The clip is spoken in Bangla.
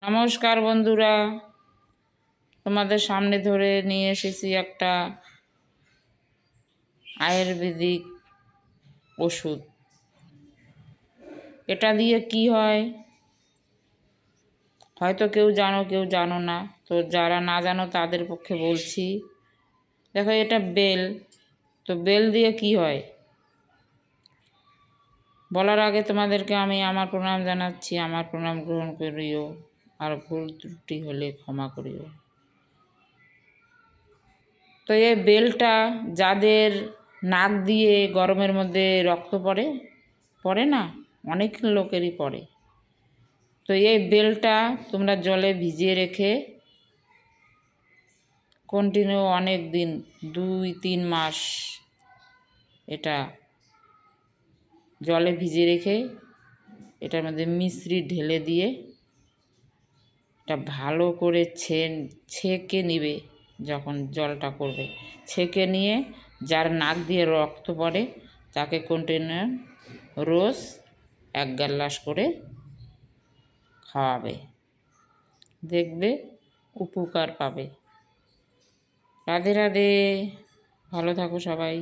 নমস্কার বন্ধুরা, তোমাদের সামনে ধরে নিয়ে এসেছি একটা আয়ুর্বেদিক ওষুধ। এটা দিয়ে কি হয় হয়তো কেউ জানো কেউ জানো না, তো যারা না জানো তাদের পক্ষে বলছি। দেখো, এটা বেল। তো বেল দিয়ে কি হয় বলার আগে তোমাদেরকে আমি আমার প্রণাম জানাচ্ছি। আমার প্রণাম গ্রহণ করিও, আর ভুল ত্রুটি হলে ক্ষমা করিও। তো এই বেলটা যাদের নাক দিয়ে গরমের মধ্যে রক্ত পড়ে না, অনেক লোকেরই পড়ে। তো এই বেলটা তোমরা জলে ভিজিয়ে রেখে কন্টিনিউ অনেক দিন, 2-3 মাস এটা জলে ভিজিয়ে রেখে এটার মধ্যে মিশ্রি ঢেলে দিয়ে এটা ভালো করে ছেঁকে নিবে। যখন জলটা করবে ছেঁকে নিয়ে যার নাক দিয়ে রক্ত পড়ে তাকে কন্টিনিউ রোজ 1 গ্লাস করে খাওয়াবে, দেখবে উপকার পাবে। রাধে রাধে, ভালো থাকো সবাই।